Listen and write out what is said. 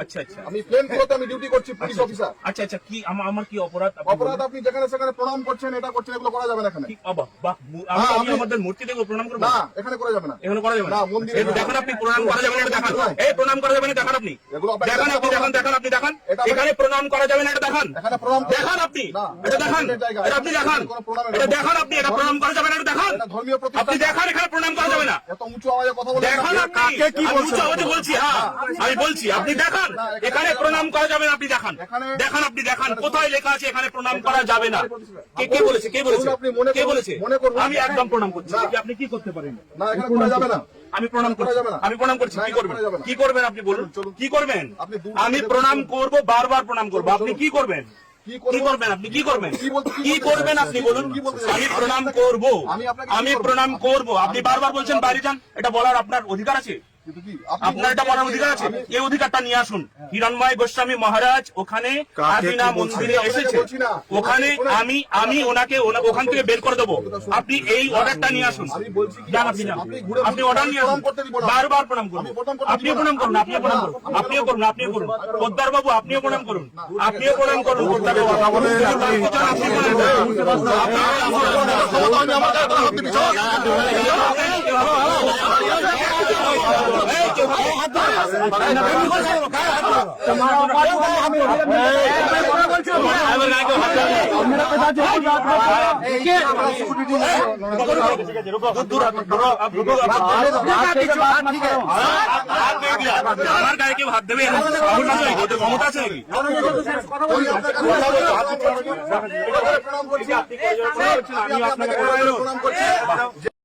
আচ্ছা আচ্ছা আমি প্লেন ফ্লোতে আমি ডিউটি করছি, পুলিশ অফিসার। আচ্ছা আচ্ছা, কি আমার কি অপরাধ? অপরাধ আপনি যেখানে সেখানে প্রণাম করছেন, এটা করছেন, এগুলো করা যাবে না এখানে। বাহ বাহ, আমি আমাদের মূর্তি দেখবো, প্রণাম করবো? না, এখানে করা যাবে না। এখানে করা যাবে না, না। মন্দিরে এই দেখেন আপনি, প্রণাম করা যাবে না এটা দেখান। এই প্রণাম করা যাবে না দেখান আপনি। এগুলো আপনাকে দেখান আপনি, দেখান দেখান আপনি দেখান। এখানে প্রণাম করা যাবে না এটা দেখান। এখানে প্রণাম দেখান আপনি, না, এটা দেখান, এটা আপনি দেখান, এটা দেখান আপনি, এটা প্রণাম করা যাবে না এটা দেখান। এটা ধর্মীয় প্রতিষ্ঠান। আপনি দেখান, এখানে প্রণাম করা যাবে না। এত উঁচু আওয়াজে কথা বলেন দেখান না। আপনি, আমি উচ্চ আওয়াজে বলছি। হ্যাঁ আমি বলছি, আপনি দেখান এখানে প্রণাম করা যাবে না। আপনি দেখান, দেখান আপনি দেখান, কোথায় লেখা আছে এখানে প্রণাম করা যাবে না? কে বলেছে? কে বলেছে? কে বলেছে? আমি একদম প্রণাম করছি। আপনি কি করতে পারেন? না, এখানে করা যাবে না। আমি প্রণাম করছি, আমি প্রণাম করছি। কি করবেন? কি করবেন আপনি বলুন, কি করবেন? আমি প্রণাম করব, বারবার প্রণাম করবো। আপনি কি করবেন? কি করবেন আপনি? কি করবেন? কি করবেন আপনি বলুন? আমি প্রণাম করব, আমি প্রণাম করব। আপনি বারবার বলছেন বাইরে যান, এটা বলার আপনার অধিকার আছে? আপনার এটা বলার অধিকার আছে? এই অধিকারটা নিয়ে আসুন। হিরণময় গোস্বামী মহারাজ ওখানে আদিনা মন্দিরে এসেছে, ওখানে আমি ওনাকে ওখান থেকে বের করে দেবো। আপনি এই অর্ডারটা নিয়ে আসুন। যান আপনি, যান আপনি অর্ডার নিয়ে আসুন। বারবার প্রণাম করুন। আপনিও প্রণাম করুন, আপনিও প্রণাম করুন, আপনিও করুন, আপনিও করুন। পোদ্দার বাবু আপনিও প্রণাম করুন, আপনিও প্রণাম করুন। পোদ্দার বাবু আপনি আমার গায়ে কেউ হাত দেবে? ক্ষমতা আছে নাকি? প্রণাম করছি। আমি আপনাকে